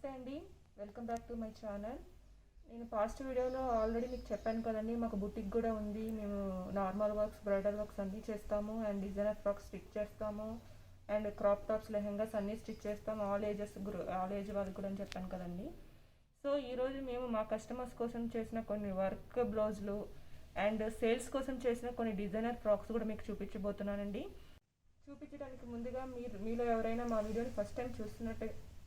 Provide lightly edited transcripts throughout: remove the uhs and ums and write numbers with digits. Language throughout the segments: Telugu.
నమస్తే అండి, welcome back to my channel. నేను పాస్ట్ వీడియోలో ఆల్రెడీ మీకు చెప్పాను కదండి, మాకు బుటిక్ కూడా ఉంది. మేము నార్మల్ వర్క్స్, బ్రైడల్ వర్క్స్ అన్నీ చేస్తాము, అండ్ డిజైనర్ ఫ్రాక్స్ స్టిచ్ చేస్తాము, అండ్ క్రాప్ టాప్స్, లెహెంగాస్ అన్నీ స్టిచ్ చేస్తాము. ఆల్ ఏజ్ వాళ్ళకి కూడా అని చెప్పాను కదండి. సో ఈరోజు మేము మా కస్టమర్స్ కోసం చేసిన కొన్ని వర్క్ బ్లౌజులు అండ్ సేల్స్ కోసం చేసిన కొన్ని డిజైనర్ ఫ్రాక్స్ కూడా మీకు చూపించబోతున్నానండి. చూపించడానికి ముందుగా మీలో ఎవరైనా మా వీడియోని ఫస్ట్ టైం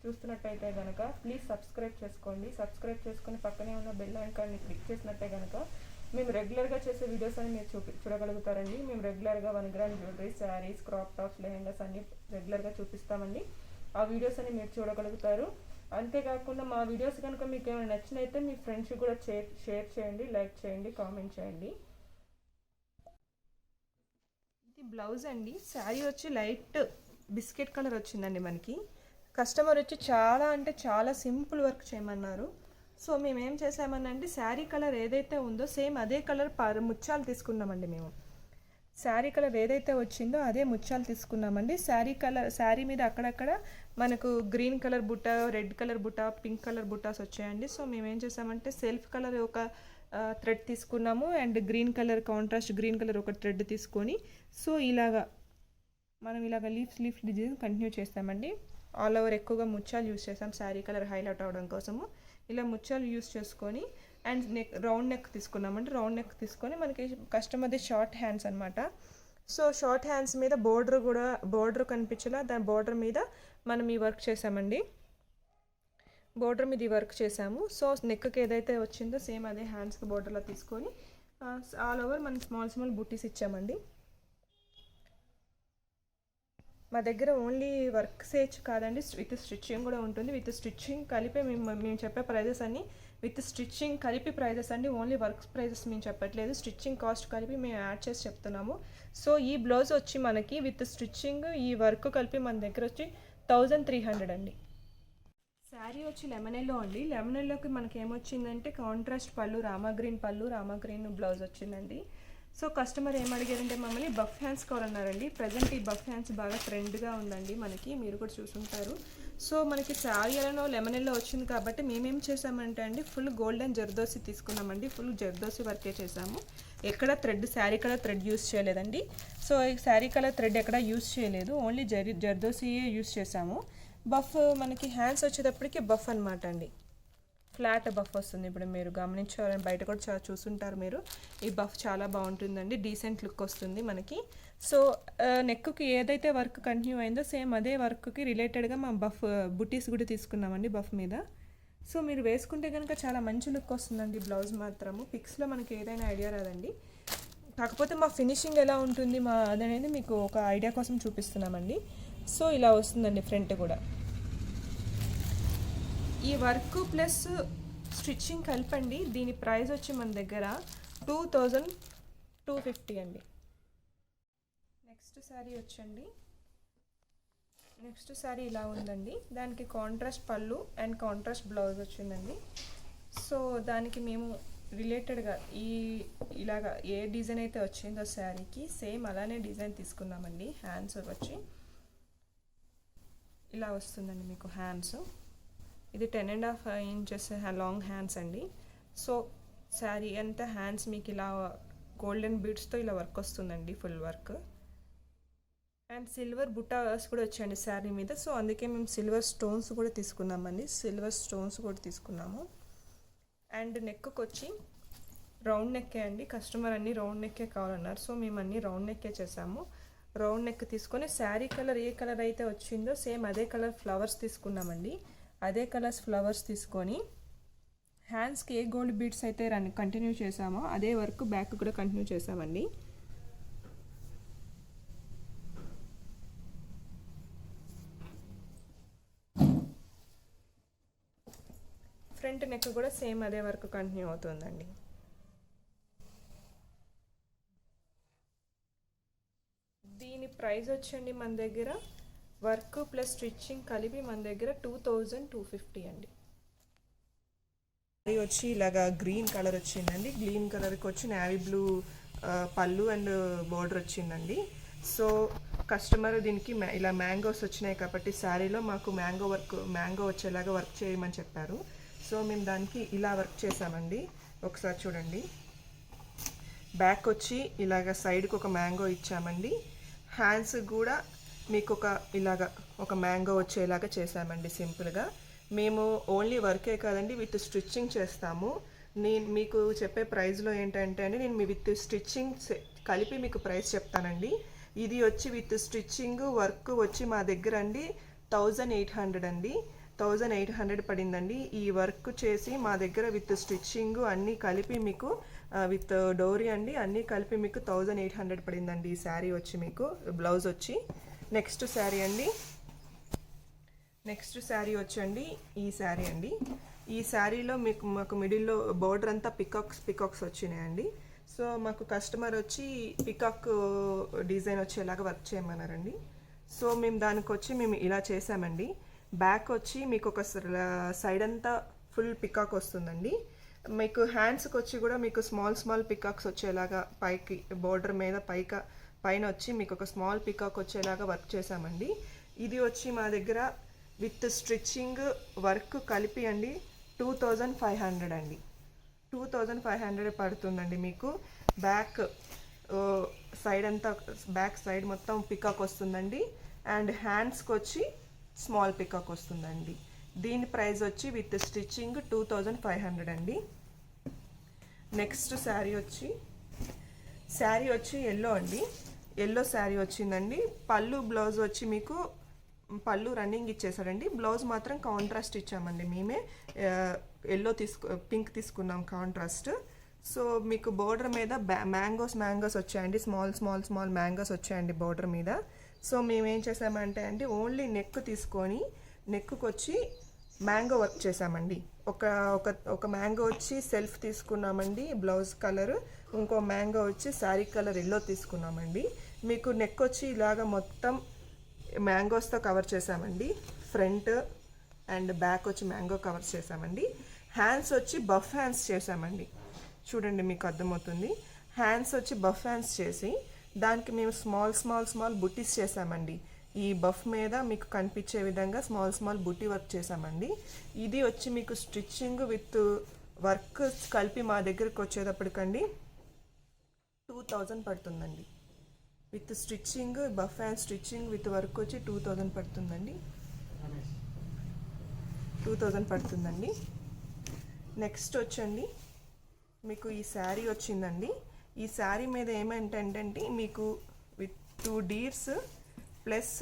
చూస్తున్నట్టయితే కనుక ప్లీజ్ సబ్స్క్రైబ్ చేసుకోండి. సబ్స్క్రైబ్ చేసుకుని పక్కనే ఉన్న బెల్ ఐకాన్ని క్లిక్ చేసినట్టే కనుక మేము రెగ్యులర్గా చేసే వీడియోస్ అని మీరు చూడగలుగుతారండి. మేము రెగ్యులర్గా 1 gram jewellery, saris, crop tops, lehengas అన్ని రెగ్యులర్గా చూపిస్తామండి. ఆ వీడియోస్ అని మీరు చూడగలుగుతారు. అంతేకాకుండా మా వీడియోస్ కనుక మీకు ఏమైనా నచ్చినైతే మీ ఫ్రెండ్స్ కూడా షేర్ చేయండి, లైక్ చేయండి, కామెంట్ చేయండి. ఇది బ్లౌజ్ అండి. శారీ వచ్చి లైట్ బిస్కెట్ కలర్ వచ్చిందండి. మనకి కస్టమర్ వచ్చి చాలా అంటే చాలా సింపుల్ వర్క్ చేయమన్నారు. సో మేము ఏం చేసామనంటే శారీ కలర్ ఏదైతే ఉందో సేమ్ అదే కలర్ ముత్యాలు తీసుకున్నామండి. మేము శారీ కలర్ ఏదైతే వచ్చిందో అదే ముత్యాలు తీసుకున్నామండి. శారీ మీద అక్కడక్కడ మనకు గ్రీన్ కలర్ బుట్ట, రెడ్ కలర్ బుట్ట, పింక్ కలర్ బుట్టాస్ వచ్చాయండి. సో మేము ఏం చేసామంటే సెల్ఫ్ కలర్ ఒక థ్రెడ్ తీసుకున్నాము, and green colour contrast green colour ఒక థ్రెడ్ తీసుకొని సో మనం ఇలాగా లీఫ్ డిజైన్ కంటిన్యూ చేస్తామండి. ఆల్ ఓవర్ ఎక్కువగా ముత్యాలు యూస్ చేస్తాం శారీ కలర్ హైలైట్ అవ్వడం కోసము. ఇలా ముత్యాలు యూస్ చేసుకొని అండ్ రౌండ్ నెక్ తీసుకున్నామండి. రౌండ్ నెక్ తీసుకొని మనకి కస్టమర్ది షార్ట్ హ్యాండ్స్ అనమాట. సో షార్ట్ హ్యాండ్స్ మీద బోర్డర్ కనిపించేలా దాని బోర్డర్ మీద మనం ఈ వర్క్ చేసామండి. బోర్డర్ మీద ఈ వర్క్ చేసాము. సో నెక్కి ఏదైతే వచ్చిందో సేమ్ అదే హ్యాండ్స్కి బోర్డర్లో తీసుకొని ఆల్ ఓవర్ మనం స్మాల్ బుట్టీస్ ఇచ్చామండి. మా దగ్గర ఓన్లీ వర్క్ సేచ్ కాదండి, విత్ స్టిచ్చింగ్ కూడా ఉంటుంది. విత్ స్టిచ్చింగ్ కలిపి మేము చెప్పే ప్రైజెస్ అన్నీ విత్ స్టిచ్చింగ్ కలిపి ప్రైజెస్ అండి. ఓన్లీ వర్క్ ప్రైజెస్ మేము చెప్పట్లేదు, స్టిచ్చింగ్ కాస్ట్ కలిపి మేము యాడ్ చేసి చెప్తున్నాము. సో ఈ బ్లౌజ్ వచ్చి మనకి విత్ స్టిచ్చింగ్ ఈ వర్క్ కలిపి మన దగ్గర వచ్చి 1300 అండి. శారీ వచ్చి లెమన్ ఎల్లో అండి. లెమన్ ఎల్లోకి మనకి ఏమొచ్చిందంటే కాంట్రాస్ట్ పళ్ళు, రామా గ్రీన్ బ్లౌజ్ వచ్చిందండి. సో కస్టమర్ ఏం అడిగారంటే మమ్మల్ని బఫ్ హ్యాండ్స్ కావాలన్నారండి. ప్రజెంట్ ఈ బఫ్ హ్యాండ్స్ బాగా ట్రెండ్గా ఉందండి మనకి, మీరు కూడా చూసుంటారు. సో మనకి శారీ ఎలానో లెమన్ ఎల్లో వచ్చింది కాబట్టి మేమేం చేసామంటే అండి ఫుల్ గోల్డెన్ జర్దోసి తీసుకున్నామండి. ఫుల్ జర్దోసి వర్కే చేసాము. ఎక్కడ శారీ కలర్ థ్రెడ్ యూస్ చేయలేదండి. సో ఈ శారీ కలర్ థ్రెడ్ ఎక్కడ యూస్ చేయలేదు, ఓన్లీ జర్దోసియే యూస్ చేసాము. బఫ్ మనకి హ్యాండ్స్ వచ్చేటప్పటికి బఫ్ అనమాట అండి, ఫ్లాట్ బఫ్ వస్తుంది. ఇప్పుడు మీరు గమనించాలని బయట కూడా చాలా చూసుంటారు మీరు. ఈ బఫ్ చాలా బాగుంటుందండి, డీసెంట్ లుక్ వస్తుంది మనకి. సో నెక్కి ఏదైతే వర్క్ కంటిన్యూ అయిందో సేమ్ అదే వర్క్కి రిలేటెడ్గా మా బుటీస్ కూడా తీసుకున్నామండి బఫ్ మీద. సో మీరు వేసుకుంటే కనుక చాలా మంచి లుక్ వస్తుందండి బ్లౌజ్ మాత్రము. పిక్స్లో మనకి ఏదైనా ఐడియా రాదండి, కాకపోతే మా ఫినిషింగ్ ఎలా ఉంటుంది అదనేది మీకు ఒక ఐడియా కోసం చూపిస్తున్నామండి. సో ఇలా వస్తుందండి ఫ్రంట్ కూడా. ఈ వర్క్ ప్లస్ స్టిచ్చింగ్ కలిపండి. దీని ప్రైస్ వచ్చి మన దగ్గర 2250 అండి. నెక్స్ట్ శారీ ఇలా ఉందండి. దానికి కాంట్రాస్ట్ పళ్ళు అండ్ కాంట్రాస్ట్ బ్లౌజ్ వచ్చిందండి. సో దానికి మేము రిలేటెడ్గా ఇలాగా ఏ డిజైన్ అయితే వచ్చిందో శారీకి సేమ్ అలానే డిజైన్ తీసుకున్నామండి. హ్యాండ్స్ వచ్చి ఇలా వస్తుందండి మీకు హ్యాండ్స్. ఇది 10.5 ఇంచెస్ లాంగ్ హ్యాండ్స్ అండి. సో శారీ అంతా హ్యాండ్స్ మీకు ఇలా గోల్డెన్ బీడ్స్తో ఇలా వర్క్ వస్తుందండి, ఫుల్ వర్క్. అండ్ సిల్వర్ బుట్టాస్ కూడా వచ్చాయండి శారీ మీద. సో అందుకే మేము సిల్వర్ స్టోన్స్ కూడా తీసుకున్నాము. అండ్ నెక్కి వచ్చి రౌండ్ నెక్కే అండి. కస్టమర్ అన్ని రౌండ్ నెక్కే కావాలన్నారు. సో మేము అన్ని రౌండ్ నెక్కే చేసాము. రౌండ్ నెక్ తీసుకొని శారీ కలర్ ఏ కలర్ అయితే వచ్చిందో సేమ్ అదే కలర్ ఫ్లవర్స్ తీసుకున్నామండి. అదే కలర్స్ ఫ్లవర్స్ తీసుకొని హ్యాండ్స్కి ఏ గోల్డ్ బీడ్స్ అయితే కంటిన్యూ చేసామో అదే వర్క్ బ్యాక్ కూడా కంటిన్యూ చేసామండి. ఫ్రంట్ నెక్ కూడా సేమ్ అదే వర్క్ కంటిన్యూ అవుతుందండి. దీని ప్రైస్ వచ్చండి మన దగ్గర వర్క్ ప్లస్ స్టిచ్చింగ్ కలిపి మన దగ్గర 2250 అండి. అది వచ్చి ఇలాగా గ్రీన్ కలర్ వచ్చిందండి. గ్రీన్ కలర్కి వచ్చి నేవీ బ్లూ పళ్ళు అండ్ బోర్డర్ వచ్చిందండి. సో కస్టమర్ దీనికి ఇలా మ్యాంగోస్ వచ్చినాయి కాబట్టి శారీలో మాకు మ్యాంగో వచ్చేలాగా వర్క్ చేయమని చెప్పారు. సో మేము దానికి ఇలా వర్క్ చేసామండి. ఒకసారి చూడండి. బ్యాక్ వచ్చి ఇలాగ సైడ్కి ఒక మ్యాంగో ఇచ్చామండి. హ్యాండ్స్ కూడా మీకు ఒక మ్యాంగో వచ్చేలాగా చేసామండి సింపుల్గా. మేము ఓన్లీ వర్కే కాదండి, విత్ స్టిచ్చింగ్ చేస్తాము. నేను మీకు చెప్పే ప్రైస్లో ఏంటంటే అండి, నేను విత్ స్టిచ్చింగ్ కలిపి మీకు ప్రైస్ చెప్తానండి. ఇది వచ్చి విత్ స్టిచ్చింగ్ వర్క్ వచ్చి మా దగ్గర అండి 1800 అండి. 1800 పడిందండి. ఈ వర్క్ చేసి మా దగ్గర విత్ స్టిచ్చింగ్ అన్నీ కలిపి మీకు విత్ డోరీ అండి అన్నీ కలిపి మీకు 1800 పడిందండి. ఈ శారీ వచ్చి మీకు బ్లౌజ్ వచ్చి. నెక్స్ట్ శారీ వచ్చండి ఈ శారీ అండి. ఈ శారీలో మాకు మిడిల్లో బోర్డర్ అంతా పికాక్స్ వచ్చినాయండి. సో మాకు కస్టమర్ వచ్చి పికాక్ డిజైన్ వచ్చేలాగా వర్క్ చేయమన్నారండి. సో మేము ఇలా చేసామండి. బ్యాక్ వచ్చి మీకు ఒక సైడ్ అంతా ఫుల్ పికాక్ వస్తుందండి. మీకు హ్యాండ్స్కి వచ్చి కూడా మీకు స్మాల్ పికాక్స్ వచ్చేలాగా పైకి బోర్డర్ మీద పైన వచ్చి మీకు ఒక స్మాల్ పికాక్ వచ్చేలాగా వర్క్ చేసామండి. ఇది వచ్చి మా దగ్గర విత్ స్టిచ్చింగ్ వర్క్ కలిపి అండి 2500 అండి. 2500 పడుతుందండి మీకు. బ్యాక్ సైడ్ మొత్తం పికాక్ వస్తుందండి. అండ్ హ్యాండ్స్కి వచ్చి స్మాల్ పికాక్ వస్తుందండి. దీని ప్రైస్ వచ్చి విత్ స్టిచ్చింగ్ 2500 అండి. నెక్స్ట్ శారీ వచ్చి ఎల్లో అండి. ఎల్లో శారీ వచ్చిందండి. బ్లౌజ్ వచ్చి మీకు పళ్ళు రన్నింగ్ ఇచ్చేసారండి. బ్లౌజ్ మాత్రం కాంట్రాస్ట్ ఇచ్చామండి మేమే. పింక్ తీసుకున్నాం కాంట్రాస్ట్. సో మీకు బోర్డర్ మీద మ్యాంగోస్ వచ్చాయండి. స్మాల్ మ్యాంగోస్ వచ్చాయండి బోర్డర్ మీద. సో మేమేం చేసామంటే అండి ఓన్లీ నెక్ తీసుకొని నెక్కు వచ్చి మ్యాంగో వర్క్ చేసామండి. ఒక మ్యాంగో వచ్చి సెల్ఫ్ తీసుకున్నామండి బ్లౌజ్ కలర్. ఇంకో మ్యాంగో వచ్చి శారీ కలర్ ఎల్లో తీసుకున్నామండి. మీకు నెక్ వచ్చి ఇలాగ మొత్తం మ్యాంగోస్తో కవర్ చేసామండి. ఫ్రంట్ అండ్ బ్యాక్ వచ్చి మ్యాంగో కవర్ చేసామండి. హ్యాండ్స్ వచ్చి బఫ్ హ్యాండ్స్ చేసామండి. చూడండి మీకు అర్థమవుతుంది. హ్యాండ్స్ వచ్చి బఫ్ హ్యాండ్స్ చేసి దానికి మేము స్మాల్ బుట్టీస్ చేసామండి. ఈ బఫ్ మీద మీకు కనిపించే విధంగా స్మాల్ బుట్టి వర్క్ చేసామండి. ఇది వచ్చి మీకు స్టిచ్చింగ్ విత్ వర్క్ కలిపి మా దగ్గరకు వచ్చేటప్పటికండి 2000 పడుతుందండి. With stitching buff and stitching with work వచ్చి 2000 పడుతుందండి. 2000 పడుతుందండి. నెక్స్ట్ వచ్చండి మీకు ఈ శారీ వచ్చిందండి. ఈ శారీ మీద ఏమంటే మీకు విత్ 2 డీర్స్ ప్లస్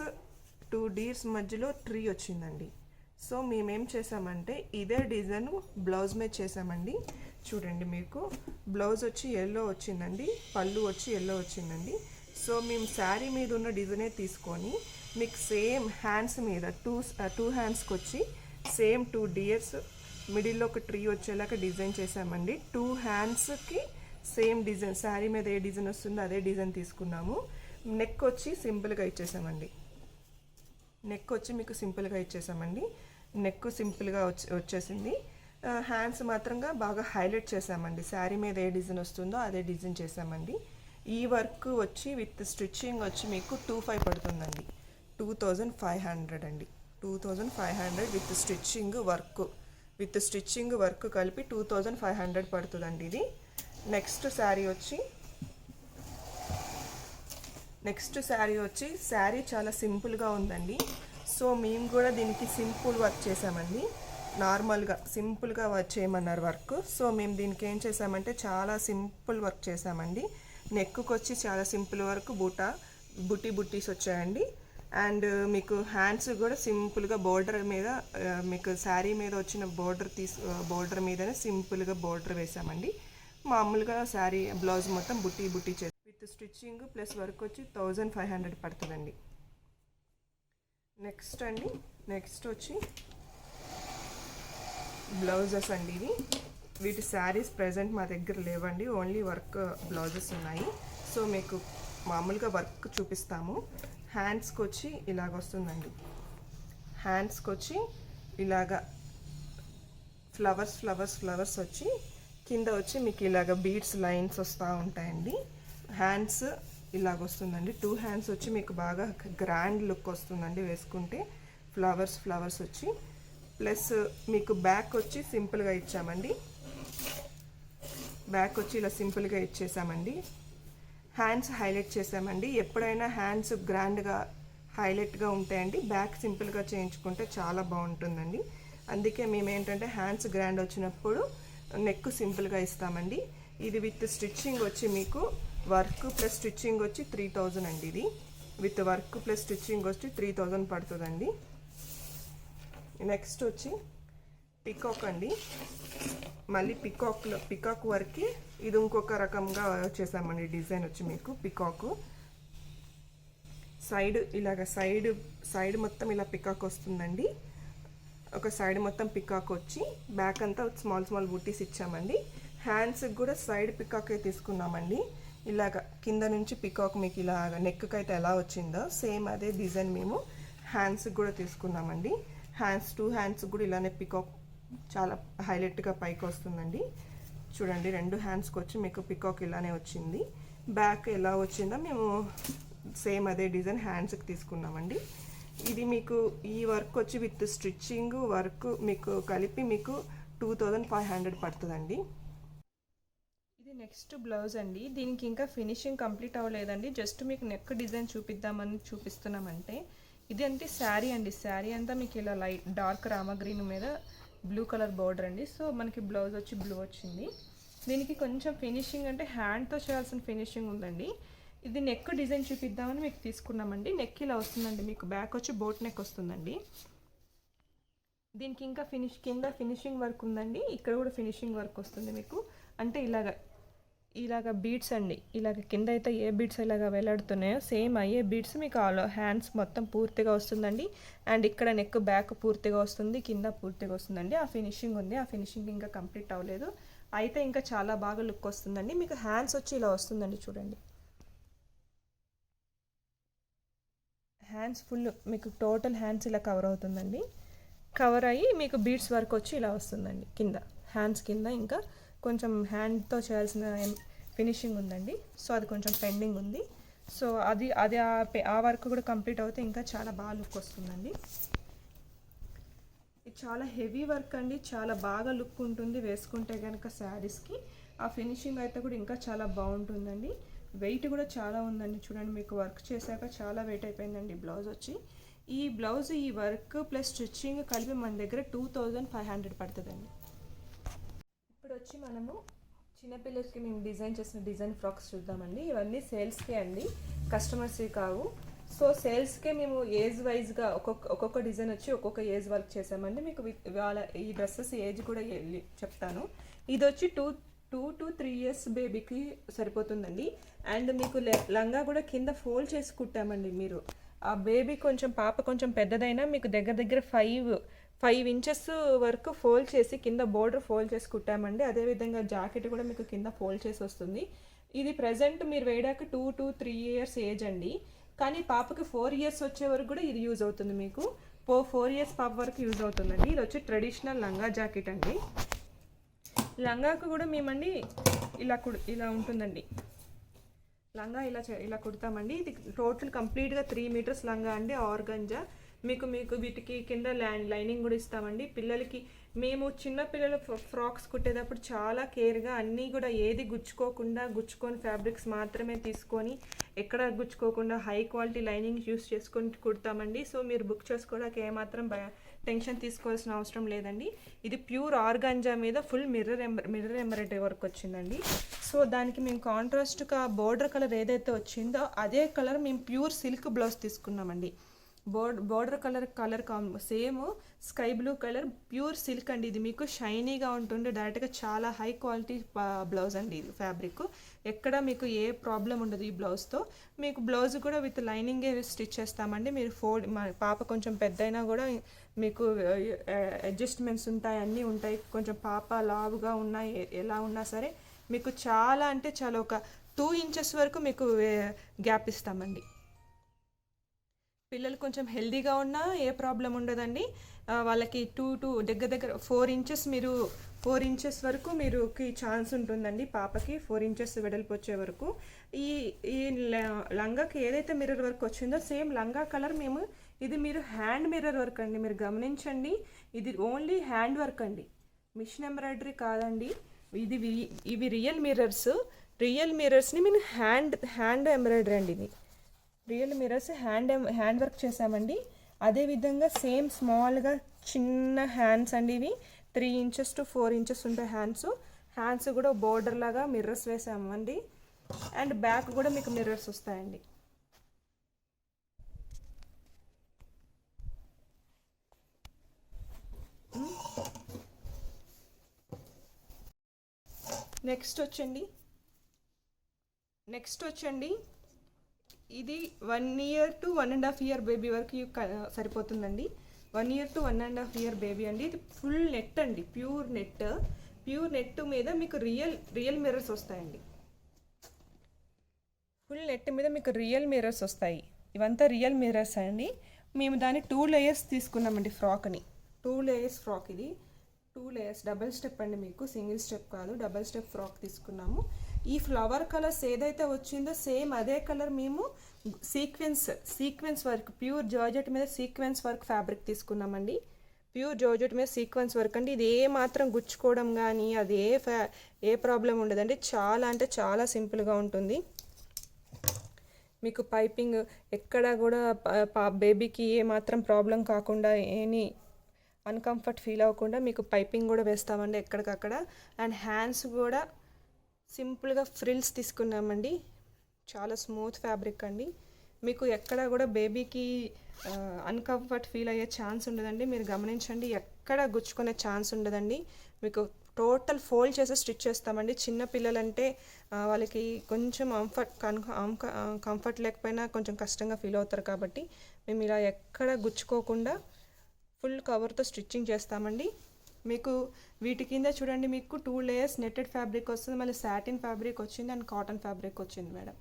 2 డీర్స్ మధ్యలో ట్రీ వచ్చిందండి. సో మేమేం చేసామంటే ఇదే డిజైన్ బ్లౌజ్ మీద చేసామండి. చూడండి మీకు బ్లౌజ్ వచ్చి ఎల్లో వచ్చిందండి. పళ్ళు వచ్చి ఎల్లో వచ్చిందండి. సో మేము శారీ మీద ఉన్న డిజైనే తీసుకొని మీకు సేమ్ హ్యాండ్స్ మీద టూ హ్యాండ్స్కి వచ్చి సేమ్ 2 డియర్స్ మిడిల్లో ఒక ట్రీ వచ్చేలాగా డిజైన్ చేసామండి. 2 హ్యాండ్స్కి సేమ్ డిజైన్ శారీ మీద ఏ డిజైన్ వస్తుందో అదే డిజైన్ తీసుకున్నాము. నెక్ వచ్చి సింపుల్గా ఇచ్చేసామండి. నెక్ సింపుల్గా వచ్చేసింది. హ్యాండ్స్ మాత్రంగా బాగా హైలైట్ చేసామండి. శారీ మీద ఏ డిజైన్ వస్తుందో అదే డిజైన్ చేసామండి. ఈ వర్క్ వచ్చి విత్ స్టిచ్చింగ్ వచ్చి మీకు 2500 పడుతుందండి. 2500 అండి. 2500 విత్ స్టిచ్చింగ్ వర్క్ కలిపి 2500 పడుతుందండి ఇది. నెక్స్ట్ శారీ వచ్చి శారీ చాలా సింపుల్గా ఉందండి. సో మేము కూడా దీనికి సింపుల్ వర్క్ చేసామండి. నార్మల్గా సింపుల్గా వర్క్ చేయమన్నారు వర్క్. సో మేము దీనికి ఏం చేసామంటే చాలా సింపుల్ వర్క్ చేసామండి. నెక్కు వచ్చి చాలా సింపుల్ వర్క్ బుట్టీస్ వచ్చాయండి. అండ్ మీకు హ్యాండ్స్ కూడా సింపుల్గా బోర్డర్ మీద మీకు శారీ మీద వచ్చిన బోర్డర్ మీదనే సింపుల్గా బోర్డర్ వేసామండి. మామూలుగా శారీ బ్లౌజ్ మొత్తం బుట్టి చేసి విత్ స్టిచ్చింగ్ ప్లస్ వర్క్ వచ్చి 1500 పడుతుందండి. నెక్స్ట్ వచ్చి బ్లౌజెస్ అండి. వీటి శారీస్ ప్రజెంట్ మా దగ్గర లేవండి. ఓన్లీ వర్క్ బ్లౌజెస్ ఉన్నాయి. సో మీకు మామూలుగా వర్క్ చూపిస్తాము. హ్యాండ్స్కి వచ్చి ఇలాగ వస్తుందండి. హ్యాండ్స్కి వచ్చి ఇలాగా ఫ్లవర్స్ వచ్చి కింద వచ్చి మీకు ఇలాగ బీడ్స్ లైన్స్ వస్తూ ఉంటాయండి. హ్యాండ్స్ ఇలాగ వస్తుందండి. 2 హ్యాండ్స్ వచ్చి మీకు బాగా గ్రాండ్ లుక్ వస్తుందండి వేసుకుంటే. ఫ్లవర్స్ వచ్చి ప్లస్ మీకు బ్యాక్ వచ్చి సింపుల్గా ఇచ్చామండి. బ్యాక్ వచ్చి ఇలా సింపుల్గా ఇచ్చేసామండి. హ్యాండ్స్ హైలైట్ చేసామండి. ఎప్పుడైనా హ్యాండ్స్ గ్రాండ్గా హైలైట్గా ఉంటాయండి, బ్యాక్ సింపుల్గా చేయించుకుంటే చాలా బాగుంటుందండి. అందుకే మేము ఏంటంటే హ్యాండ్స్ గ్రాండ్ వచ్చినప్పుడు నెక్ సింపుల్గా ఇస్తామండి. ఇది విత్ స్టిచ్చింగ్ వచ్చి మీకు వర్క్ ప్లస్ స్టిచ్చింగ్ వచ్చి 3000 అండి. ఇది విత్ వర్క్ ప్లస్ స్టిచ్చింగ్ వచ్చి 3000 పడుతుందండి. నెక్స్ట్ వచ్చి పికాక్ అండి. మళ్ళీ పికాక్ వర్క్కి ఇది ఇంకొక రకంగా చేసామండి. డిజైన్ వచ్చి మీకు పికాక్ సైడ్ ఇలాగ సైడ్ మొత్తం ఇలా పికాక్ వస్తుందండి. ఒక సైడ్ మొత్తం పికాక్ వచ్చి బ్యాక్ అంతా స్మాల్ బూటీస్ ఇచ్చామండి. హ్యాండ్స్కి కూడా సైడ్ పికాకే తీసుకున్నామండి. ఇలాగ కింద నుంచి పికాక్ మీకు ఇలాగ నెక్కి అయితే ఎలా వచ్చిందో సేమ్ అదే డిజైన్ మేము హ్యాండ్స్కి కూడా తీసుకున్నామండి. 2 హ్యాండ్స్ కూడా ఇలానే పికాక్ చాలా హైలైట్గా పైకి వస్తుందండి. చూడండి 2 హ్యాండ్స్కి వచ్చి మీకు పికాక్ ఇలానే వచ్చింది. బ్యాక్ ఎలా వచ్చిందో మేము సేమ్ అదే డిజైన్ హ్యాండ్స్కి తీసుకున్నామండి. ఇది మీకు ఈ వర్క్ వచ్చి విత్ స్టిచ్చింగ్ వర్క్ మీకు కలిపి మీకు 2500 పడుతుందండి. ఇది నెక్స్ట్ బ్లౌజ్ అండి. దీనికి ఇంకా ఫినిషింగ్ కంప్లీట్ అవ్వలేదండి. జస్ట్ మీకు నెక్ డిజైన్ చూపిద్దామని చూపిస్తున్నామంటే ఇది అంటే శారీ అండి. శారీ అంతా మీకు ఇలా లైట్ డార్క్ రామా గ్రీన్ మీద బ్లూ కలర్ బార్డర్ అండి. సో మనకి బ్లౌజ్ వచ్చి బ్లూ వచ్చింది. దీనికి కొంచెం ఫినిషింగ్ అంటే హ్యాండ్తో చేయాల్సిన ఫినిషింగ్ ఉందండి. ఇది నెక్ డిజైన్ చూపిద్దామని మీకు తీసుకున్నామండి. నెక్ ఇలా వస్తుందండి. మీకు బ్యాక్ వచ్చి బోట్ నెక్ వస్తుందండి. దీనికి ఇంకా కింద ఫినిషింగ్ వర్క్ ఉందండి. ఇక్కడ కూడా ఫినిషింగ్ వర్క్ వస్తుంది మీకు. అంటే ఇలాగ బీడ్స్ అండి. ఇలాగ కింద అయితే ఏ బీడ్స్ ఇలాగ వేలాడుతున్నాయో సేమ్ అయ్యే బీడ్స్ మీకు హ్యాండ్స్ మొత్తం పూర్తిగా వస్తుందండి. అండ్ ఇక్కడ నెక్ బ్యాక్ పూర్తిగా వస్తుంది, కింద పూర్తిగా వస్తుందండి. ఆ ఫినిషింగ్ ఉంది. ఆ ఫినిషింగ్ ఇంకా కంప్లీట్ అవ్వలేదు. అయితే ఇంకా చాలా బాగా లుక్ వస్తుందండి. మీకు హ్యాండ్స్ వచ్చి ఇలా వస్తుందండి. చూడండి హ్యాండ్స్ ఫుల్ మీకు టోటల్ హ్యాండ్స్ ఇలా కవర్ అవుతుందండి. కవర్ అయ్యి మీకు బీడ్స్ వర్క్ వచ్చి ఇలా వస్తుందండి. కింద హ్యాండ్స్ కింద ఇంకా కొంచెం హ్యాండ్తో చేయాల్సిన ఫినిషింగ్ ఉందండి. సో అది కొంచెం పెండింగ్ ఉంది. సో అది ఆ వర్క్ కూడా కంప్లీట్ అవుతే ఇంకా చాలా బాగా లుక్ వస్తుందండి. ఇది చాలా హెవీ వర్క్ అండి. చాలా బాగా లుక్ ఉంటుంది వేసుకుంటే కనుక శారీస్కి. ఆ ఫినిషింగ్ అయితే కూడా ఇంకా చాలా బాగుంటుందండి. వెయిట్ కూడా చాలా ఉందండి. చూడండి మీకు వర్క్ చేశాక చాలా వెయిట్ అయిపోయిందండి బ్లౌజ్ వచ్చి. ఈ బ్లౌజ్ ఈ వర్క్ ప్లస్ స్టిచ్చింగ్ కలిపి మన దగ్గర 2500 పడుతుందండి. ఇప్పుడు వచ్చి మనము చిన్నపిల్లలకి మేము డిజైన్ చేసిన డిజైన్ ఫ్రాక్స్ చూద్దామండి. ఇవన్నీ సేల్స్కే అండి, కస్టమర్స్కి కావు. సో సేల్స్కే మేము ఏజ్ వైజ్గా ఒక్కొక్క డిజైన్ వచ్చి ఒక్కొక్క ఏజ్ వర్క్ చేసామండి. మీకు వాళ్ళ ఈ డ్రెస్సెస్ ఏజ్ కూడా చెప్తాను. ఇది వచ్చి 2 to 3 years బేబీకి సరిపోతుందండి. అండ్ మీకు లంగా కూడా కింద ఫోల్డ్ చేసి కుట్టామండి. మీరు ఆ బేబీ పాప కొంచెం పెద్దదైనా మీకు దగ్గర 5 inches వరకు ఫోల్డ్ చేసి కింద బోర్డర్ ఫోల్డ్ చేసి కుట్టామండి. అదేవిధంగా జాకెట్ కూడా మీకు కింద ఫోల్డ్ చేసి వస్తుంది. ఇది ప్రజెంట్ మీరు వేయడాక 2 to 3 years ఏజ్ అండి. కానీ పాపకి 4 years వచ్చే వరకు కూడా ఇది యూజ్ అవుతుంది. మీకు 4 years పాప వరకు యూజ్ అవుతుందండి. ఇది వచ్చి ట్రెడిషనల్ లంగా జాకెట్ అండి. లంగాకు కూడా మేమండి ఇలా ఉంటుందండి. లంగా ఇలా కుడతామండి. ఇది టోటల్ కంప్లీట్గా 3 meters లంగా అండి. ఆర్గంజా మీకు వీటికి కింద లైనింగ్ కూడా ఇస్తామండి. పిల్లలకి మేము చిన్న పిల్లల ఫ్రాక్స్ కుట్టేటప్పుడు చాలా కేర్గా అన్నీ కూడా ఏది గుచ్చుకొని ఫ్యాబ్రిక్స్ మాత్రమే తీసుకొని ఎక్కడ గుచ్చుకోకుండా హై క్వాలిటీ లైనింగ్ యూస్ చేసుకొని కుడతామండి. సో మీరు బుక్ చేసుకోవడానికి ఏమాత్రం టెన్షన్ తీసుకోవాల్సిన అవసరం లేదండి. ఇది ప్యూర్ ఆర్గాంజా మీద ఫుల్ మిర్రర్ ఎంబ్రాయిడరీ వర్క్ వచ్చిందండి. సో దానికి మేము కాంట్రాస్ట్గా బోర్డర్ కలర్ ఏదైతే వచ్చిందో అదే కలర్ మేము ప్యూర్ సిల్క్ బ్లౌజ్ తీసుకున్నామండి. Border colour same sky blue colour pure silk అండి. ఇది మీకు షైనీగా ఉంటుంది. డైరెక్ట్గా చాలా హై క్వాలిటీ బ్లౌజ్ అండి. ఇది ఫ్యాబ్రిక్ ఎక్కడ మీకు ఏ ప్రాబ్లం ఉండదు. ఈ బ్లౌజ్తో మీకు బ్లౌజ్ కూడా విత్ లైనింగే స్టిచ్ చేస్తామండి. మీరు మా పాప కొంచెం పెద్దయినా కూడా మీకు అడ్జస్ట్మెంట్స్ ఉంటాయి, అన్నీ ఉంటాయి. కొంచెం పాప లావుగా ఉన్నా ఎలా ఉన్నా సరే మీకు చాలా అంటే చాలా ఒక 2 inches వరకు మీకు గ్యాప్ ఇస్తామండి. పిల్లలు కొంచెం హెల్దీగా ఉన్నా ఏ ప్రాబ్లం ఉండదండి. వాళ్ళకి దగ్గర దగ్గర 4 ఇంచెస్ 4 ఇంచెస్ వరకు మీరుకి ఛాన్స్ ఉంటుందండి. పాపకి 4 ఇంచెస్ వెడల్పు వచ్చే వరకు. ఈ ఈ లంగాకి ఏదైతే మిర్రర్ వర్క్ వచ్చిందో సేమ్ లంగా కలర్ ఇది మీరు హ్యాండ్ మిర్రర్ వర్క్ అండి. మీరు గమనించండి, ఇది ఓన్లీ హ్యాండ్ వర్క్ అండి, మిషన్ ఎంబ్రాయిడరీ కాదండి. ఇవి రియల్ మిర్రర్స్ని మేము హ్యాండ్ ఎంబ్రాయిడరీ అండి. ఇది రియల్ మిర్రర్స్ హ్యాండ్ వర్క్ చేసామండి. అదేవిధంగా సేమ్ స్మాల్గా చిన్న హ్యాండ్స్ అండి. ఇవి 3 ఇంచెస్ to 4 ఇంచెస్ ఉంటాయి హ్యాండ్స్ కూడా బోర్డర్ లాగా మిర్రర్స్ వేసామండి. అండ్ బ్యాక్ కూడా మీకు మిర్రర్స్ వస్తాయండి. నెక్స్ట్ వచ్చండి ఇది 1 year to 1.5 year బేబీ వరకు సరిపోతుందండి. 1 year to 1.5 year బేబీ అండి. ఇది ఫుల్ నెట్ అండి, ప్యూర్ నెట్ మీద మీకు రియల్ మిర్రర్స్ వస్తాయండి. ఫుల్ నెట్ మీద మీకు రియల్ మిర్రర్స్ వస్తాయి. ఇవంతా రియల్ మిర్రర్స్ అండి. మేము దాన్ని 2 layers తీసుకున్నామండి. ఫ్రాక్ని 2 layers ఫ్రాక్. ఇది 2 layers డబల్ స్టెప్ అండి, మీకు సింగిల్ స్టెప్ కాదు, డబల్ స్టెప్ ఫ్రాక్ తీసుకున్నాము. ఈ ఫ్లవర్ కలర్స్ ఏదైతే వచ్చిందో సేమ్ అదే కలర్ మేము సీక్వెన్స్ వర్క్, ప్యూర్ జార్జెట్ మీద సీక్వెన్స్ వర్క్ ఫ్యాబ్రిక్ తీసుకున్నామండి. ప్యూర్ జార్జెట్ మీద సీక్వెన్స్ వర్క్ అండి. ఇది ఏ మాత్రం గుచ్చుకోవడం కానీ అది ఏ ప్రాబ్లం ఉండదండి. చాలా అంటే చాలా సింపుల్గా ఉంటుంది. మీకు పైపింగ్ ఎక్కడ కూడా బేబీకి ఏ మాత్రం ప్రాబ్లం కాకుండా, అన్కంఫర్ట్ ఫీల్ అవ్వకుండా మీకు పైపింగ్ కూడా వేస్తామండి ఎక్కడికక్కడ. అండ్ హ్యాండ్స్ కూడా సింపుల్గా ఫ్రిల్స్ తీసుకున్నామండి. చాలా స్మూత్ ఫ్యాబ్రిక్ అండి. మీకు ఎక్కడ కూడా బేబీకి అన్కంఫర్ట్ ఫీల్ అయ్యే ఛాన్స్ ఉండదండి. మీరు గమనించండి, ఎక్కడ గుచ్చుకునే ఛాన్స్ ఉండదండి. మీకు టోటల్ ఫోల్డ్ చేసి స్టిచ్ చేస్తామండి. చిన్న పిల్లలంటే వాళ్ళకి కొంచెం కంఫర్ట్ లేకపోయినా కొంచెం కష్టంగా ఫీల్ అవుతారు కాబట్టి మేము ఇలా ఎక్కడ గుచ్చుకోకుండా ఫుల్ కవర్తో స్టిచ్చింగ్ చేస్తామండి. మీకు వీటి కింద చూడండి, మీకు 2 layers నెట్టెడ్ ఫ్యాబ్రిక్ వస్తుంది, మళ్ళీ సాటిన్ ఫ్యాబ్రిక్ వచ్చింది అండ్ కాటన్ ఫ్యాబ్రిక్ వచ్చింది మేడం.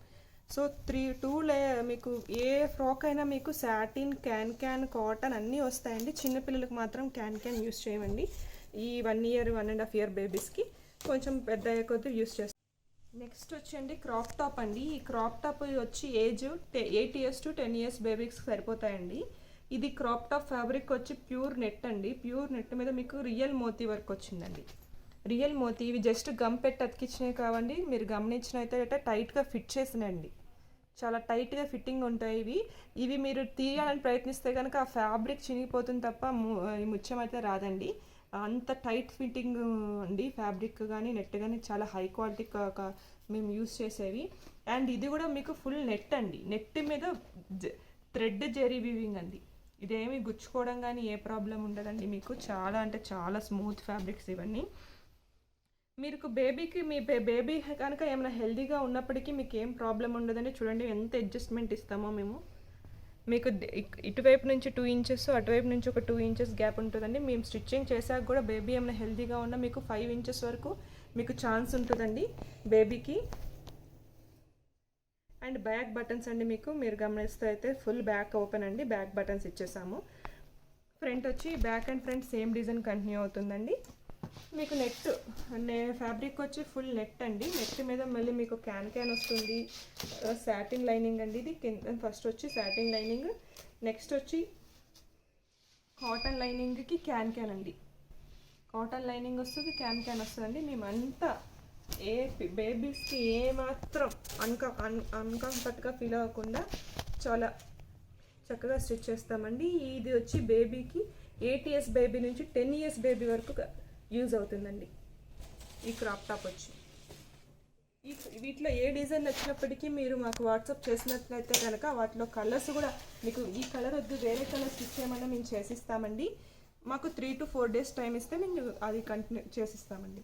సో 2 layer మీకు ఏ ఫ్రాక్ అయినా మీకు సాటిన్, క్యాన్, కాటన్ అన్నీ వస్తాయండి. చిన్నపిల్లలకు మాత్రం క్యాన్ యూస్ చేయమండి. ఈ 1 year 1.5 year బేబీస్కి కొంచెం పెద్ద అయ్యే కొద్దీ యూస్ చేస్తాం. నెక్స్ట్ వచ్చండి క్రాప్ టాప్ అండి. ఈ క్రాప్ టాప్ వచ్చి ఏజ్ 8 years to 10 years బేబీస్కి సరిపోతాయండి. ఇది క్రాప్ టాప్ ఫ్యాబ్రిక్ వచ్చి ప్యూర్ నెట్ అండి. ప్యూర్ నెట్ మీద మీకు రియల్ మోతీ వర్క్ వచ్చిందండి. రియల్ మోతీ ఇవి జస్ట్ గమ్ పెట్టి అతికిచ్చినవి కావండి. మీరు గమనించినైతే టైట్గా ఫిట్ చేసినండి. చాలా టైట్గా ఫిట్టింగ్ ఉంటాయి ఇవి మీరు తీయాలని ప్రయత్నిస్తే కనుక ఆ ఫ్యాబ్రిక్ చినిగిపోతుంది తప్ప ఈ ముత్యం అయితే రాదండి. అంత టైట్ ఫిట్టింగ్ అండి. ఫ్యాబ్రిక్ కానీ నెట్ కానీ చాలా హై క్వాలిటీ మేము యూస్ చేసేవి. అండ్ ఇది కూడా మీకు ఫుల్ నెట్ అండి. నెట్ మీద థ్రెడ్ జెరీ వీవింగ్ అండి. ఇదేమి గుచ్చుకోవడం కానీ ఏ ప్రాబ్లం ఉండదండి. మీకు చాలా అంటే చాలా స్మూత్ ఫ్యాబ్రిక్స్ ఇవన్నీ. మీకు బేబీకి మీ బేబీ కనుక ఏమైనా హెల్దీగా ఉన్నప్పటికీ మీకు ఏం ప్రాబ్లం ఉండదండి. చూడండి ఎంత అడ్జస్ట్మెంట్ ఇస్తామో మేము. మీకు ఇటువైపు నుంచి 2 inches, అటువైపు నుంచి ఒక 2 inches గ్యాప్ ఉంటుందండి. మేము స్టిచ్చింగ్ చేశాక కూడా బేబీ ఏమైనా హెల్దీగా ఉన్నా మీకు 5 inches వరకు మీకు ఛాన్స్ ఉంటుందండి బేబీకి. అండ్ బ్యాక్ బటన్స్ అండి, మీరు గమనిస్తే అయితే ఫుల్ బ్యాక్ ఓపెన్ అండి. బ్యాక్ బటన్స్ ఇచ్చేసాము. ఫ్రంట్ వచ్చి back and front same design continue అవుతుందండి. మీకు ఫ్యాబ్రిక్ వచ్చి ఫుల్ నెట్ అండి. నెట్ మీద మళ్ళీ మీకు క్యాన్ వస్తుంది. సాటిన్ లైనింగ్ అండి. ఇది ఫస్ట్ వచ్చి సాటిన్ లైనింగ్, నెక్స్ట్ వచ్చి కాటన్ లైనింగ్కి క్యాన్ అండి. కాటన్ లైనింగ్ వస్తుంది, క్యాన్ వస్తుందండి. మేమంతా బేబీస్కి ఏమాత్రం అన్కంఫర్ట్గా ఫీల్ అవ్వకుండా చాలా చక్కగా స్టిచ్ చేస్తామండి. ఇది వచ్చి బేబీకి 8 years బేబీ నుంచి 10 years బేబీ వరకు యూజ్ అవుతుందండి ఈ క్రాప్ టాప్ వచ్చి. వీటిలో ఏ డిజైన్ నచ్చినప్పటికీ మీరు మాకు వాట్సాప్ చేసినట్లయితే కనుక వాటిలో కలర్స్ కూడా మీకు ఈ కలర్ వద్దు వేరే కలర్ స్టిచ్ చేయమన్నా మేము చేసిస్తామండి. మాకు 3 to 4 days టైం ఇస్తే మేము అది కంటిన్యూ చేసిస్తామండి.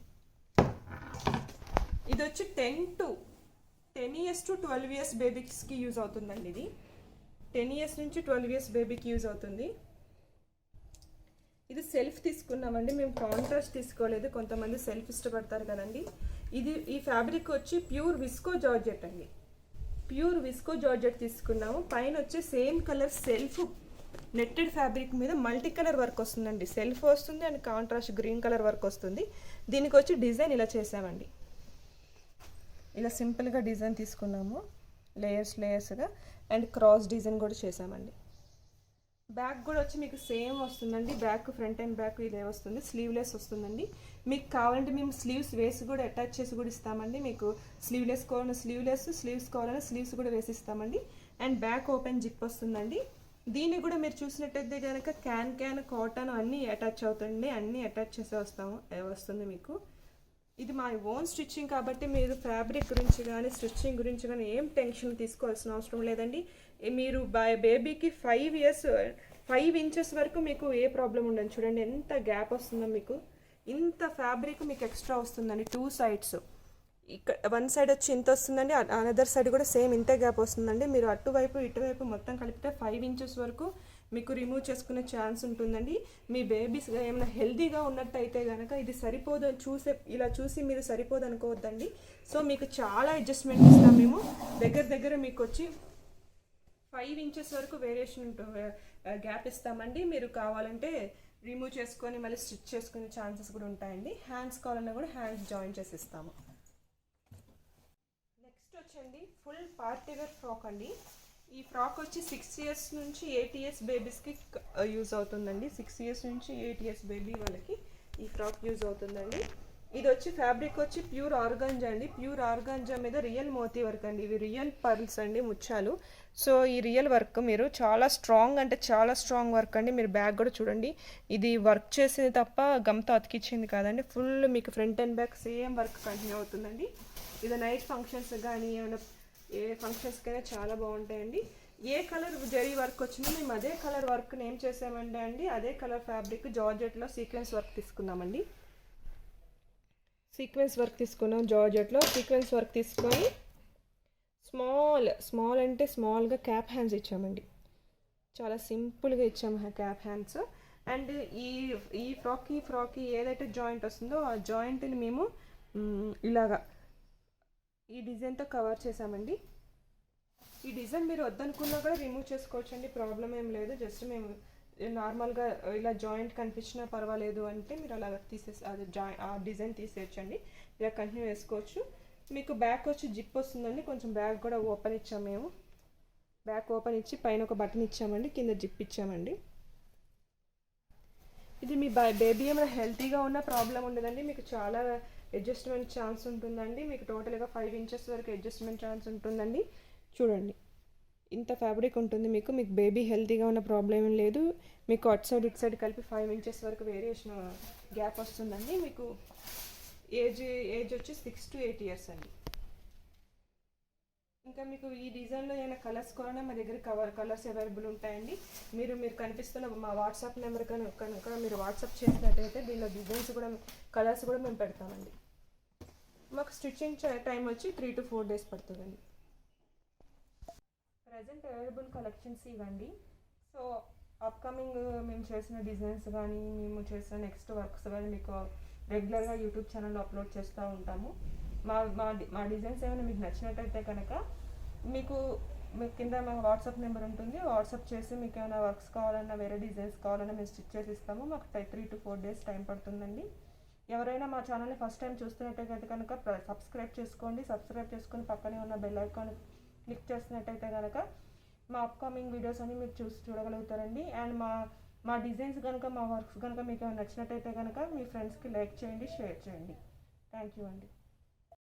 ఇది వచ్చి 10 years to 12 years బేబీస్కి యూజ్ అవుతుందండి. ఇది 10 years నుంచి 12 years బేబీకి యూజ్ అవుతుంది. ఇది సెల్ఫ్ తీసుకున్నామండి, మేము కాంట్రాస్ట్ తీసుకోలేదు. కొంతమంది సెల్ఫ్ ఇష్టపడతారు కదండి. ఈ ఫ్యాబ్రిక్ వచ్చి ప్యూర్ విస్కో జార్జెట్ అండి. ప్యూర్ విస్కో జార్జెట్ తీసుకున్నాము. పైన వచ్చి సేమ్ కలర్ నెట్టెడ్ ఫ్యాబ్రిక్ మీద మల్టీ కలర్ వర్క్ వస్తుందండి. సెల్ఫ్ వస్తుంది and contrast green colour work వస్తుంది. దీనికి వచ్చి డిజైన్ ఇలా చేసామండి. ఇలా సింపుల్గా డిజైన్ తీసుకున్నాము, లేయర్స్గా, అండ్ క్రాస్ డిజైన్ కూడా చేసామండి. బ్యాక్ కూడా వచ్చి మీకు సేమ్ వస్తుందండి. బ్యాక్ ఫ్రంట్ అండ్ బ్యాక్ ఇదే వస్తుంది. స్లీవ్లెస్ వస్తుందండి. మీకు కావాలంటే మేము స్లీవ్స్ వేసి కూడా అటాచ్ చేసి కూడా ఇస్తామండి. మీకు స్లీవ్లెస్ కావాలన్నా స్లీవ్లెస్, స్లీవ్స్ కావాలన్నా స్లీవ్స్ కూడా వేసి ఇస్తామండి. అండ్ బ్యాక్ ఓపెన్ జిప్ వస్తుందండి. దీన్ని కూడా మీరు చూసినట్టయితే కనుక క్యాన్ కాటన్ అన్నీ అటాచ్ అవుతుంది, అన్నీ అటాచ్ చేసి వస్తుంది మీకు. ఇది మా ఓన్ స్టిచ్చింగ్ కాబట్టి మీరు ఫ్యాబ్రిక్ గురించి కానీ స్టిచ్చింగ్ గురించి కానీ ఏం టెన్షన్ తీసుకోవాల్సిన అవసరం లేదండి. మీరు బేబీకి 5 ఇంచెస్ వరకు మీకు ఏ ప్రాబ్లం ఉండదు. చూడండి ఎంత గ్యాప్ వస్తుందో మీకు. ఇంత ఫ్యాబ్రిక్ మీకు ఎక్స్ట్రా వస్తుందండి. 2 సైడ్స్, ఇక్కడ 1 సైడ్ వచ్చి ఇంత వస్తుందండి, అనదర్ సైడ్ కూడా సేమ్ ఇంతే గ్యాప్ వస్తుందండి. మీరు అటువైపు ఇటువైపు మొత్తం కలిపితే 5 ఇంచెస్ వరకు మీకు రిమూవ్ చేసుకునే ఛాన్స్ ఉంటుందండి. మీ బేబీస్ ఏమైనా హెల్తీగా ఉన్నట్టయితే కనుక ఇది సరిపోదు ఇలా చూసి మీరు సరిపోదు అనుకోవద్దండి. సో మీకు చాలా అడ్జస్ట్మెంట్ ఇస్తాం మేము. దగ్గర మీకు వచ్చి 5 ఇంచెస్ వరకు వేరియేషన్ గ్యాప్ ఇస్తామండి. మీరు కావాలంటే రిమూవ్ చేసుకొని మళ్ళీ స్టిచ్ చేసుకునే ఛాన్సెస్ కూడా ఉంటాయండి. హ్యాండ్స్ కావాలన్నా కూడా హ్యాండ్స్ జాయిన్ చేసి ఇస్తాము. నెక్స్ట్ వచ్చండి ఫుల్ పార్టీ వేర్ ఫ్రాక్ అండి. ఈ ఫ్రాక్ వచ్చి 6 ఇయర్స్ నుంచి 8 ఇయర్స్ బేబీస్కి యూజ్ అవుతుందండి. 6 ఇయర్స్ నుంచి 8 ఇయర్స్ బేబీ వాళ్ళకి ఈ ఫ్రాక్ యూజ్ అవుతుందండి. ఇది వచ్చి ఫ్యాబ్రిక్ వచ్చి ప్యూర్ ఆర్గాంజా అండి. ప్యూర్ ఆర్గాంజా మీద రియల్ మోతీ వర్క్ అండి. ఇవి రియల్ పర్ల్స్ అండి, ముత్యాలు. సో ఈ రియల్ వర్క్ మీరు చాలా స్ట్రాంగ్ వర్క్ అండి. మీరు బ్యాగ్ కూడా చూడండి, ఇది వర్క్ చేసింది తప్ప గమ్తో అతికిచ్చింది కాదండి. ఫుల్ మీకు front and back same work continue అవుతుందండి. ఇది నైట్ ఫంక్షన్స్ కానీ ఏమైనా ఏ ఫంక్షన్స్కైనా చాలా బాగుంటాయండి. ఏ కలర్ జరీ వర్క్ వచ్చిందో మేము అదే కలర్ వర్క్ని ఏం చేసామండి అదే కలర్ ఫ్యాబ్రిక్ జార్జెట్లో సీక్వెన్స్ వర్క్ తీసుకున్నామండి. సీక్వెన్స్ వర్క్ తీసుకున్నాం జార్జెట్లో. సీక్వెన్స్ వర్క్ తీసుకొని స్మాల్ అంటే స్మాల్గా క్యాప్ హ్యాండ్స్ ఇచ్చామండి. చాలా సింపుల్గా ఇచ్చాము క్యాప్ హ్యాండ్స్. అండ్ ఈ ఫ్రాక్కి ఏదైతే జాయింట్ వస్తుందో ఆ జాయింట్ని మేము ఇలాగా ఈ డిజైన్తో కవర్ చేసామండి. ఈ డిజైన్ మీరు వద్దనుకున్నా కూడా రిమూవ్ చేసుకోవచ్చండి, ప్రాబ్లం ఏం లేదు. జస్ట్ మేము నార్మల్గా ఇలా జాయింట్ కనిపించినా పర్వాలేదు అంటే మీరు అలా ఆ డిజైన్ తీసేయచ్చండి. ఇలా కంటిన్యూ వేసుకోవచ్చు. మీకు బ్యాక్ వచ్చి జిప్ వస్తుందండి. కొంచెం బ్యాక్ కూడా ఓపెన్ ఇచ్చాము మేము. బ్యాక్ ఓపెన్ ఇచ్చి పైన ఒక బటన్ ఇచ్చామండి, కింద జిప్ ఇచ్చామండి. ఇది మీ బేబీ ఏమైనా హెల్తీగా ఉన్న ప్రాబ్లం ఉండదండి. మీకు చాలా అడ్జస్ట్మెంట్ ఛాన్స్ ఉంటుందండి. మీకు టోటల్గా 5 ఇంచెస్ వరకు అడ్జస్ట్మెంట్ ఛాన్స్ ఉంటుందండి. చూడండి ఇంత ఫ్యాబ్రిక్ ఉంటుంది మీకు. బేబీ హెల్తీగా ఉన్న ప్రాబ్లం ఏం లేదు. మీకు అటు సైడ్ ఇటు సైడ్ కలిపి 5 ఇంచెస్ వరకు వేరియేషన్ గ్యాప్ వస్తుందండి. మీకు ఏజ్ వచ్చి 6 to 8 ఇయర్స్ అండి. ఇంకా మీకు ఈ డిజైన్లో ఏమైనా కలర్స్ కూడా మా దగ్గర కలర్స్ అవైలబుల్ ఉంటాయండి. మీరు కనిపిస్తున్న మా వాట్సాప్ నెంబర్ కనుక మీరు వాట్సాప్ చేసినట్టయితే దీనిలో డిజైన్స్ కూడా కలర్స్ కూడా మేము పెడతామండి. మాకు స్టిచ్చింగ్ టైం వచ్చి 3 to 4 days పడుతుందండి. ప్రజెంట్ అవైలబుల్ కలెక్షన్స్ ఇవ్వండి. సో అప్కమింగ్ మేము చేసిన డిజైన్స్ కానీ మేము చేసిన నెక్స్ట్ వర్క్స్ కానీ మీకు రెగ్యులర్గా యూట్యూబ్ ఛానల్లో అప్లోడ్ చేస్తూ ఉంటాము. మా డిజైన్స్ ఏమైనా మీకు నచ్చినట్టయితే కనుక మీకు కింద మా వాట్సాప్ నెంబర్ ఉంటుంది. వాట్సాప్ చేసి మీకు ఏమైనా వర్క్స్ కావాలన్నా వేరే డిజైన్స్ కావాలన్నా మేము స్టిచ్ చేసి ఇస్తాము. మాకు 3 to 4 days టైం పడుతుందండి. ఎవరైనా మా ఛానల్ని ఫస్ట్ టైం చూస్తున్నట్టయితే కనుక సబ్స్క్రైబ్ చేసుకొని పక్కనే ఉన్న బెల్ ఐకాన్ క్లిక్ చేసినట్టయితే కనుక మా అప్కమింగ్ వీడియోస్ అన్ని మీరు చూడగలుగుతారండి. అండ్ మా డిజైన్స్ కనుక మా వర్క్స్ కనుక మీకు నచ్చినట్టయితే కనుక మీ ఫ్రెండ్స్కి లైక్ చేయండి, షేర్ చేయండి. థ్యాంక్ యూ అండి.